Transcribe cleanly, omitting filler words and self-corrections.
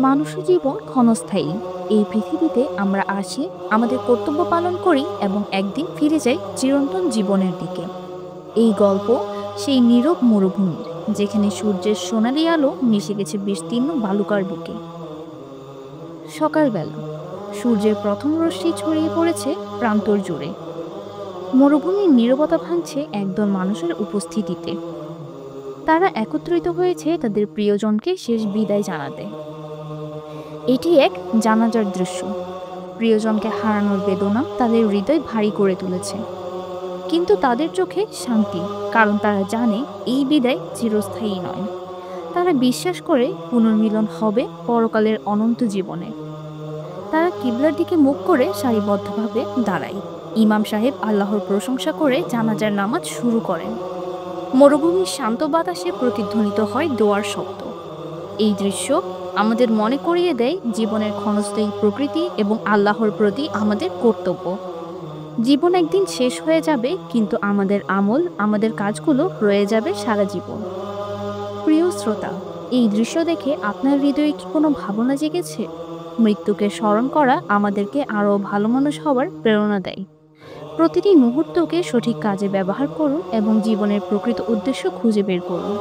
মানুষের জীবন ক্ষণস্থায়ী। এই পৃথিবীতে আমরা আসি, আমাদের কর্তব্য পালন করি এবং একদিন ফিরে যাই চিরন্তন জীবনের দিকে। এই গল্প সেই নীরব মরুভূমির, যেখানে সূর্যের সোনালি আলো মিশে গেছে বিস্তীর্ণ বালুকার বুকে। সকালবেলা সূর্যের প্রথম রশ্মি ছড়িয়ে পড়েছে প্রান্তর জুড়ে। মরুভূমির নীরবতা ভাঙছে একদল মানুষের উপস্থিতিতে। তারা একত্রিত হয়েছে তাদের প্রিয়জনকে শেষ বিদায় জানাতে। এটি এক জানাজার দৃশ্য। প্রিয়জনকে হারানোর বেদনা তাদের হৃদয় ভারী করে তুলেছে, কিন্তু তাদের চোখে শান্তি, কারণ তারা জানে এই বিদায় চিরস্থায়ী নয়। তারা বিশ্বাস করে পুনর্মিলন হবে পরকালের অনন্ত জীবনে। তারা কিবলার দিকে মুখ করে সারিবদ্ধভাবে দাঁড়ায়। ইমাম সাহেব আল্লাহর প্রশংসা করে জানাজার নামাজ শুরু করেন। মরুভূমির শান্ত বাতাসে প্রতিধ্বনিত হয় দোয়ার শব্দ। এই দৃশ্য আমাদের মনে করিয়ে দেয় জীবনের ক্ষণস্থায়ী প্রকৃতি এবং আল্লাহর প্রতি আমাদের কর্তব্য। জীবন একদিন শেষ হয়ে যাবে, কিন্তু আমাদের আমল, আমাদের কাজগুলো রয়ে যাবে সারা জীবন। প্রিয় শ্রোতা, এই দৃশ্য দেখে আপনার হৃদয়ে কি কোনো ভাবনা জেগেছে? মৃত্যুকে স্মরণ করা আমাদেরকে আরও ভালো মানুষ হওয়ার প্রেরণা দেয়। প্রতিটি মুহূর্তকে সঠিক কাজে ব্যবহার করুন এবং জীবনের প্রকৃত উদ্দেশ্য খুঁজে বের করুন।